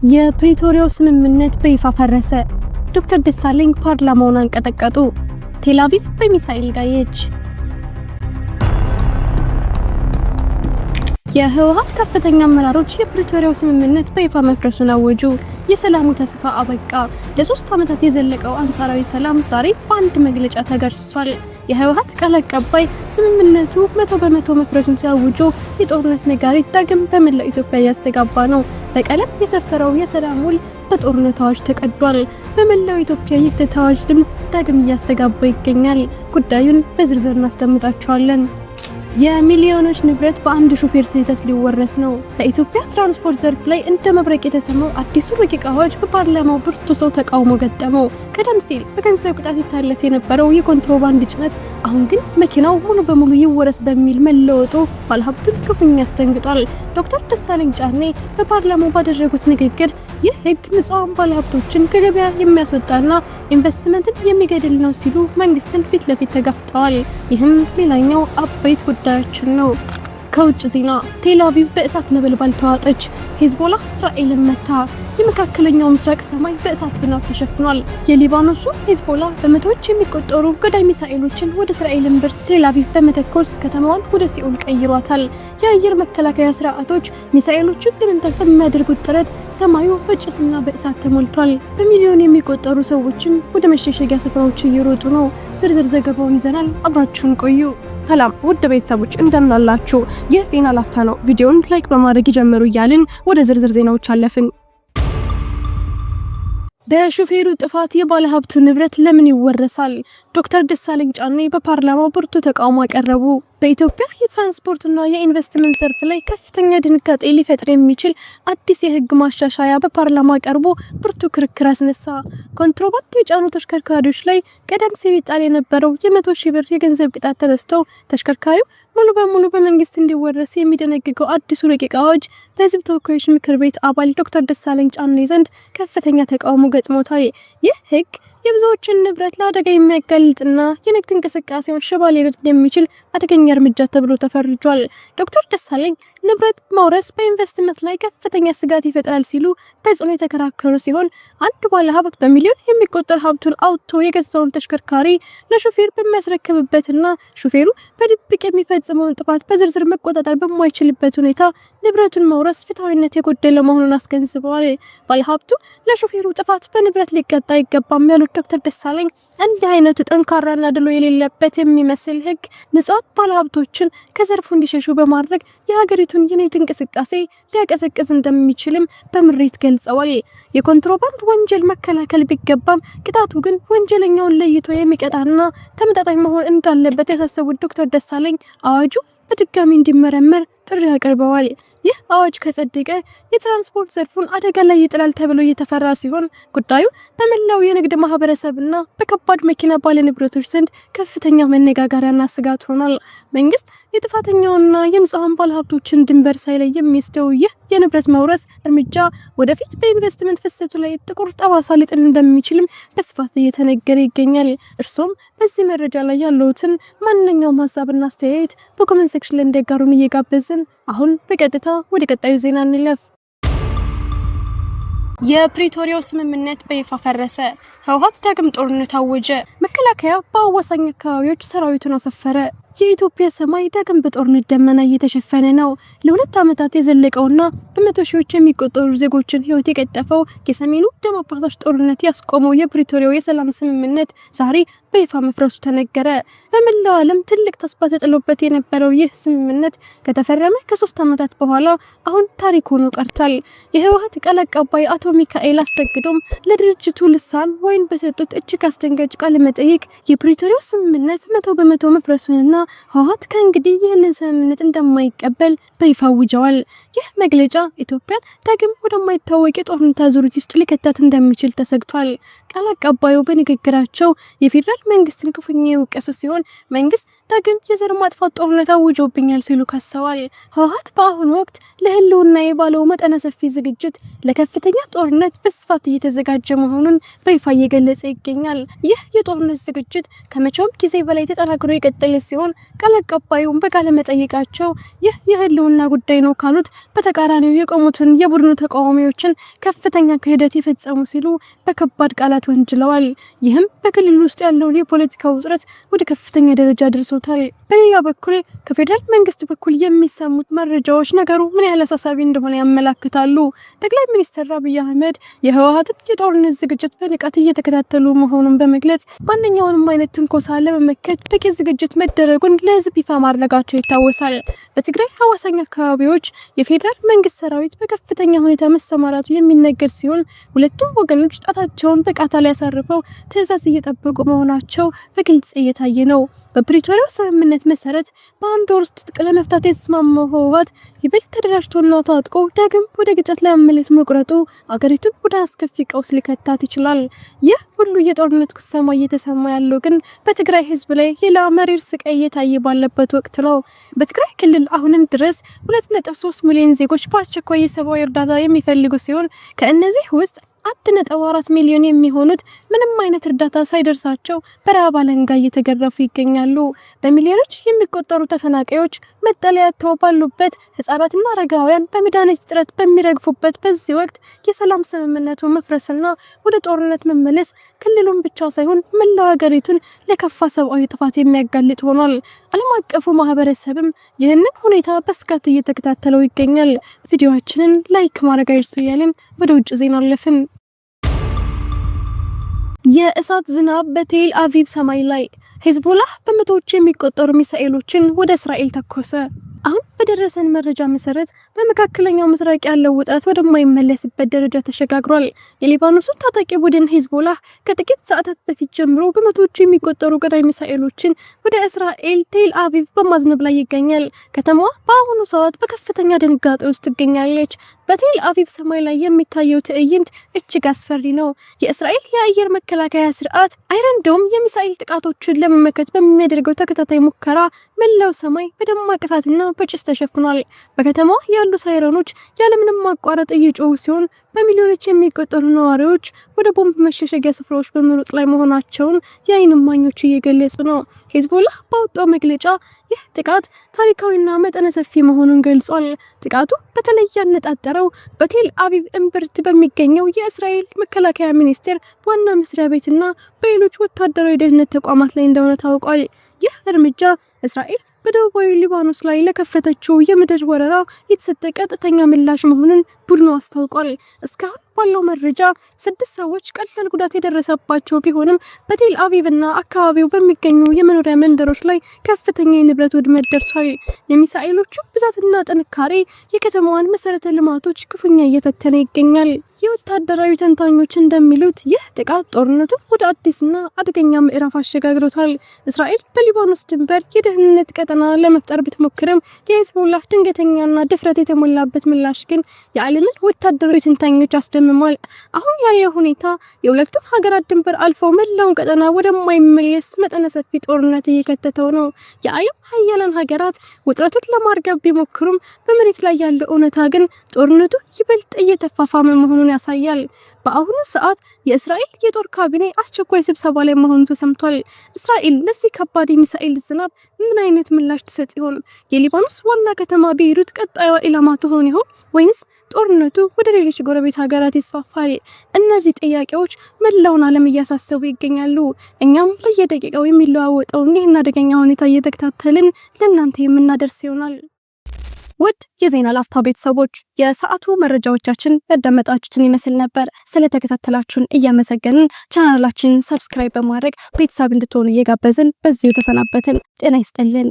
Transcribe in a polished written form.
የፕሪቶሪያው ስምምነት በይፋ ፈረሰ። ዶክተር ደሳለኝ ፓርላማውን አንቀጠቀጡ። ቴል አቪቭ በሚሳኤል ጋየች። የህወሓት ከፍተኛ አመራሮች የፕሪቶሪያው ስምምነት በይፋ መፍረሱን አወጁ። የሰላሙ ተስፋ አበቃ። ለ3 ዓመታት የዘለቀው አንጻራዊ ሰላም ዛሬ በአንድ መግለጫ ተገርሷል። የህወሓት ቃል አቀባይ ስምምነቱ 100% መፍረሱን ሲያውጁ የጦርነት ነጋሪት ዳግም በመላው ኢትዮጵያ እያስተጋባ ነው። በቀለም የሰፈረው የሰላም ውል በጦርነት አዋጅ ተቀዷል። በመላው ኢትዮጵያ የክተት አዋጅ ድምጽ ዳግም እያስተጋባ ይገኛል። ጉዳዩን በዝርዝር እናስደምጣቸዋለን። የሚሊዮኖች ንብረት በአንድ ሹፌር ስህተት ሊወረስ ነው። በኢትዮጵያ ትራንስፖርት ዘርፍ ላይ እንደ መብረቅ የተሰማው አዲሱ ረቂቅ አዋጅ በፓርላማው ብርቱ ሰው ተቃውሞ ገጠመው። ቀደም ሲል በገንዘብ ቅጣት ይታለፍ የነበረው የኮንትሮባንድ ጭነት አሁን ግን መኪናው ሙሉ በሙሉ ይወረስ በሚል መለወጡ ባለሀብቱን ክፉኛ አስደንግጧል። ዶክተር ደሳለኝ ጫኔ በፓርላማው ባደረጉት ንግግር ይህ ህግ ንጹሃን ባለሀብቶችን ከገበያ የሚያስወጣና ኢንቨስትመንትን የሚገድል ነው ሲሉ መንግስትን ፊት ለፊት ተጋፍጠዋል። ይህም ሌላኛው አበይት ጉዳያችን ነው። ከውጭ ዜና ቴል አቪቭ በእሳት ነበልባል ተዋጠች። ሄዝቦላ እስራኤልን መታ። የመካከለኛው ምስራቅ ሰማይ በእሳት ዝናብ ተሸፍኗል። የሊባኖሱ ሄዝቦላ በመቶዎች የሚቆጠሩ ገዳይ ሚሳኤሎችን ወደ እስራኤል እምብርት ቴል አቪቭ በመተኮስ ከተማዋን ወደ ሲኦል ቀይሯታል። የአየር መከላከያ ስርዓቶች ሚሳኤሎችን ለመምታት በሚያደርጉት ጥረት ሰማዩ በጭስና በእሳት ተሞልቷል። በሚሊዮን የሚቆጠሩ ሰዎችም ወደ መሸሸጊያ ስፍራዎች እየሮጡ ነው። ዝርዝር ዘገባውን ይዘናል። አብራችሁን ቆዩ። ሰላም ውድ ቤተሰቦች እንደምን አላችሁ? ይህ ዜና ላፍታ ነው። ቪዲዮውን ላይክ በማድረግ ይጀምሩ እያልን ወደ ዝርዝር ዜናዎች አለፍን። በሹፌሩ ጥፋት የባለሀብቱ ንብረት ለምን ይወረሳል? ዶክተር ደሳለኝ ጫኔ በፓርላማው ብርቱ ተቃውሞ አቀረቡ። በኢትዮጵያ የትራንስፖርትና የኢንቨስትመንት ዘርፍ ላይ ከፍተኛ ድንጋጤ ሊፈጥር የሚችል አዲስ የህግ ማሻሻያ በፓርላማ ቀርቦ ብርቱ ክርክር አስነሳ። ኮንትሮባንድ የጫኑ ተሽከርካሪዎች ላይ ቀደም ሲል ይጣል የነበረው የ100,000 ብር የገንዘብ ቅጣት ተነስቶ ተሽከርካሪው ሙሉ በሙሉ በመንግስት እንዲወረስ የሚደነግገው አዲሱ ረቂቅ አዋጅ በህዝብ ተወካዮች ምክር ቤት አባል ዶክተር ደሳለኝ ጫኔ ዘንድ ከፍተኛ ተቃውሞ ገጥሞታል። ይህ ህግ የብዙዎችን ንብረት ለአደጋ የሚያጋልጥና የንግድ እንቅስቃሴውን ሽባ ሊያደርግ የሚችል አደገኛ እርምጃ ተብሎ ተፈርጇል። ዶክተር ደሳለኝ ንብረት መውረስ በኢንቨስትመንት ላይ ከፍተኛ ስጋት ይፈጥራል ሲሉ በጽኑ የተከራከሩ ሲሆን አንድ ባለሀብት በሚሊዮን የሚቆጠር ሀብቱን አውጥቶ የገዛውን ተሽከርካሪ ለሹፌር በሚያስረክብበትና ሹፌሩ በድብቅ የሚፈጽመውን ጥፋት በዝርዝር መቆጣጠር በማይችልበት ሁኔታ ንብረቱን መውረስ ፍትሐዊነት የጎደለው መሆኑን አስገንዝበዋል። ባለሀብቱ ለሹፌሩ ጥፋት በንብረት ሊቀጣ አይገባም ያሉት ዶክተር ደሳለኝ እንዲህ አይነቱ ጠንካራና ድሎ የሌለበት የሚመስል ህግ ንጹሃን ባለሀብቶችን ከዘርፉ እንዲሸሹ በማድረግ የሀገሪቱን የንግድ እንቅስቃሴ ሊያቀዘቅዝ እንደሚችልም በምሬት ገልጸዋል። የኮንትሮባንድ ወንጀል መከላከል ቢገባም ቅጣቱ ግን ወንጀለኛውን ለይቶ የሚቀጣና ተመጣጣኝ መሆን እንዳለበት ያሳሰቡት ዶክተር ደሳለኝ አዋጁ በድጋሚ እንዲመረመር ጥሪ አቅርበዋል። ይህ አዋጅ ከጸደቀ የትራንስፖርት ዘርፉን አደጋ ላይ ይጥላል ተብሎ እየተፈራ ሲሆን ጉዳዩ በመላው የንግድ ማህበረሰብና በከባድ መኪና ባለንብረቶች ዘንድ ከፍተኛ መነጋገሪያና ስጋት ሆኗል። መንግስት የጥፋተኛውና የንጹሃን ባለሀብቶችን ድንበር ሳይለይ የሚወስደው ይህ የንብረት መውረስ እርምጃ ወደፊት በኢንቨስትመንት ፍሰቱ ላይ ጥቁር ጠባሳ ሊጥል እንደሚችልም በስፋት እየተነገረ ይገኛል። እርሶም በዚህ መረጃ ላይ ያለውትን ማንኛውም ሀሳብና አስተያየት በኮሜንት ሴክሽን ላይ እንዲያጋሩን እየጋበዝን አሁን በቀጥታ ወደ ቀጣዩ ዜና እንለፍ። የፕሪቶሪያው ስምምነት በይፋ ፈረሰ። ህወሓት ዳግም ጦርነት አወጀ። መከላከያ በአዋሳኝ አካባቢዎች ሰራዊቱን አሰፈረ። የኢትዮጵያ ሰማይ ዳግም በጦርነት ደመና እየተሸፈነ ነው። ለ2 ዓመታት የዘለቀውና በመቶ ሺዎች የሚቆጠሩ ዜጎችን ህይወት የቀጠፈው የሰሜኑ ደም አፋሳሽ ጦርነት ያስቆመው የፕሪቶሪያው የሰላም ስምምነት ዛሬ በይፋ መፍረሱ ተነገረ። በመላው ዓለም ትልቅ ተስፋ ተጥሎበት የነበረው ይህ ስምምነት ከተፈረመ ከ3 ዓመታት በኋላ አሁን ታሪክ ሆኖ ቀርቷል። የህወሓት ቃል አቀባይ አቶ ሚካኤል አሰግዶም ለድርጅቱ ልሳን ወይን በሰጡት እጅግ አስደንጋጭ ቃለ መጠይቅ የፕሪቶሪያው ስምምነት 100% መፍረሱንና ህወሓት ከእንግዲህ ይህንን ስምምነት እንደማይቀበል በይፋ አውጀዋል። ይህ መግለጫ ኢትዮጵያን ዳግም ወደማይታወቅ የጦርነት አዙሪት ውስጥ ሊከታት እንደሚችል ተሰግቷል። ቃል አቀባዩ በንግግራቸው የፌደራል መንግስትን ክፉኛ የወቀሱ ሲሆን መንግስት ዳግም የዘር ማጥፋት ጦርነት አውጆብኛል ሲሉ ከሰዋል። ህወሓት በአሁኑ ወቅት ለህልውና የባለው መጠነ ሰፊ ዝግጅት ለከፍተኛ ጦርነት በስፋት እየተዘጋጀ መሆኑን በይፋ እየገለጸ ይገኛል። ይህ የጦርነት ዝግጅት ከመቼውም ጊዜ በላይ ተጠናክሮ የቀጠለ ሲሆን ቃል አቀባዩም በቃለ መጠይቃቸው ይህ የህልውና የህልውና ጉዳይ ነው ካሉት በተቃራኒው የቆሙትን የቡድኑ ተቃዋሚዎችን ከፍተኛ ክህደት የፈጸሙ ሲሉ በከባድ ቃላት ወንጅለዋል። ይህም በክልሉ ውስጥ ያለውን የፖለቲካ ውጥረት ወደ ከፍተኛ ደረጃ ደርሶታል። በሌላ በኩል ከፌደራል መንግስት በኩል የሚሰሙት መረጃዎች ነገሩ ምን ያህል አሳሳቢ እንደሆነ ያመላክታሉ። ጠቅላይ ሚኒስትር አብይ አህመድ የህወሓትን የጦርነት ዝግጅት በንቃት እየተከታተሉ መሆኑን በመግለጽ ማንኛውንም አይነት ትንኮሳ ለመመከት በቂ ዝግጅት መደረጉን ለህዝብ ይፋ ማድረጋቸው ይታወሳል። በትግራይ አዋሳኝ አካባቢዎች የፌደራል መንግስት ሰራዊት በከፍተኛ ሁኔታ መሰማራቱ የሚነገር ሲሆን ሁለቱም ወገኖች ጣታቸውን በቃታ ላይ ያሳርፈው ትዕዛዝ እየጠበቁ መሆናቸው በግልጽ እየታየ ነው። በፕሪቶሪያው ስምምነት መሰረት በአንድ ወር ውስጥ ትጥቅ ለመፍታት የተስማማው ህወሓት ይበልጥ ተደራጅቶና ታጥቆ ዳግም ወደ ግጭት ለመመለስ መቁረጡ አገሪቱን ወደ አስከፊ ቀውስ ሊከታት ይችላል። ይህ ሁሉ የጦርነት ጉሰማ እየተሰማ ያለው ግን በትግራይ ህዝብ ላይ ሌላ መሪር ስቃይ እየታየ ባለበት ወቅት ነው። በትግራይ ክልል አሁንም ድረስ 2.3 ሚሊዮን ዜጎች በአስቸኳይ የሰብአዊ እርዳታ የሚፈልጉ ሲሆን ከእነዚህ ውስጥ 1.4 ሚሊዮን የሚሆኑት ምንም አይነት እርዳታ ሳይደርሳቸው በረሃብ አለንጋ እየተገረፉ ይገኛሉ። በሚሊዮኖች የሚቆጠሩ ተፈናቃዮች መጠለያ ተው ባሉበት፣ ህጻናትና አረጋውያን በመድኃኒት እጥረት በሚረግፉበት በዚህ ወቅት የሰላም ስምምነቱ መፍረስና ወደ ጦርነት መመለስ ክልሉን ብቻ ሳይሆን መላው ሀገሪቱን ለከፋ ሰብአዊ ጥፋት የሚያጋልጥ ሆኗል። ዓለም አቀፉ ማህበረሰብም ይህንን ሁኔታ በስጋት እየተከታተለው ይገኛል። ቪዲዮአችንን ላይክ ማድረግ አይርሱ እያልን ወደ ውጭ ዜና አለፍን። የእሳት ዝናብ በቴል አቪቭ ሰማይ ላይ። ሂዝቦላህ በመቶዎች የሚቆጠሩ ሚሳኤሎችን ወደ እስራኤል ተኮሰ። አሁን በደረሰን መረጃ መሰረት በመካከለኛው ምስራቅ ያለው ውጥረት ወደማይመለስበት ደረጃ ተሸጋግሯል። የሊባኖሱ ታጣቂ ቡድን ሂዝቦላህ ከጥቂት ሰዓታት በፊት ጀምሮ በመቶዎች የሚቆጠሩ ገዳይ ሚሳኤሎችን ወደ እስራኤል ቴል አቪቭ በማዝነብ ላይ ይገኛል። ከተማዋ በአሁኑ ሰዓት በከፍተኛ ድንጋጤ ውስጥ ትገኛለች። በቴል አቪቭ ሰማይ ላይ የሚታየው ትዕይንት እጅግ አስፈሪ ነው። የእስራኤል የአየር መከላከያ ስርዓት አይረን ዶም የሚሳኤል ጥቃቶችን ለመመከት በሚያደርገው ተከታታይ ሙከራ መላው ሰማይ በደማቅ እሳትና በጭስ ተሸፍኗል። በከተማዋ ያሉ ሳይረኖች ያለምንም ማቋረጥ እየጮሁ ሲሆን በሚሊዮኖች የሚቆጠሩ ነዋሪዎች ወደ ቦምብ መሸሸጊያ ስፍራዎች በመሮጥ ላይ መሆናቸውን የዓይን እማኞች እየገለጹ ነው። ሂዝቦላህ ባወጣው መግለጫ ይህ ጥቃት ታሪካዊና መጠነ ሰፊ መሆኑን ገልጿል። ጥቃቱ በተለይ ያነጣጠረው በቴል አቪቭ እምብርት በሚገኘው የእስራኤል መከላከያ ሚኒስቴር ዋና መስሪያ ቤትና በሌሎች ወታደራዊ ደህንነት ተቋማት ላይ እንደሆነ ታውቋል። ይህ እርምጃ እስራኤል በደቡባዊ ሊባኖስ ላይ ለከፈተችው የምድር ወረራ የተሰጠ ቀጥተኛ ምላሽ መሆኑን ቡድኑ አስታውቋል። እስካሁን ባለው መረጃ 6 ሰዎች ቀላል ጉዳት የደረሰባቸው ቢሆንም በቴል አቪቭና አካባቢው በሚገኙ የመኖሪያ መንደሮች ላይ ከፍተኛ የንብረት ውድመት ደርሷል። የሚሳኤሎቹ ብዛትና ጥንካሬ የከተማዋን መሰረተ ልማቶች ክፉኛ እየፈተነ ይገኛል። የወታደራዊ ተንታኞች እንደሚሉት ይህ ጥቃት ጦርነቱን ወደ አዲስና አደገኛ ምዕራፍ አሸጋግሮታል። እስራኤል በሊባኖስ ድንበር የደህንነት ቀጠና ለመፍጠር ብትሞክርም የሂዝቦላህ ድንገተኛና ድፍረት የተሞላበት ምላሽ ግን የዓለምን ወታደራዊ ተንታኞች አስደምሟል። አሁን ያለው ሁኔታ የሁለቱም ሀገራት ድንበር አልፎ መላውን ቀጠና ወደማይመለስ መጠነ ሰፊ ጦርነት እየከተተው ነው። የዓለም ሀያላን ሀገራት ውጥረቱን ለማርገብ ቢሞክሩም በመሬት ላይ ያለው እውነታ ግን ጦርነቱ ይበልጥ እየተፋፋመ መሆኑን ያሳያል። በአሁኑ ሰዓት የእስራኤል የጦር ካቢኔ አስቸኳይ ስብሰባ ላይ መሆኑ ተሰምቷል። እስራኤል ለዚህ ከባድ የሚሳኤል ዝናብ ምን አይነት ምላሽ ትሰጥ ይሆን? የሊባኖስ ዋና ከተማ ቤይሩት ቀጣዩ ኢላማ ትሆን ይሆን ወይንስ ጦርነቱ ወደ ሌሎች ጎረቤት ሀገራት ይስፋፋል? እነዚህ ጥያቄዎች መላውን ዓለም እያሳሰቡ ይገኛሉ። እኛም በየደቂቃው የሚለዋወጠውን ይህን አደገኛ ሁኔታ እየተከታተልን ለእናንተ የምናደርስ ይሆናል። ውድ የዜና ላፍታ ቤተሰቦች የሰዓቱ መረጃዎቻችን ያዳመጣችሁትን ይመስል ነበር። ስለተከታተላችሁን እያመሰገንን ቻናላችንን ሰብስክራይብ በማድረግ ቤተሰብ እንድትሆኑ እየጋበዝን በዚሁ ተሰናበትን። ጤና ይስጥልን።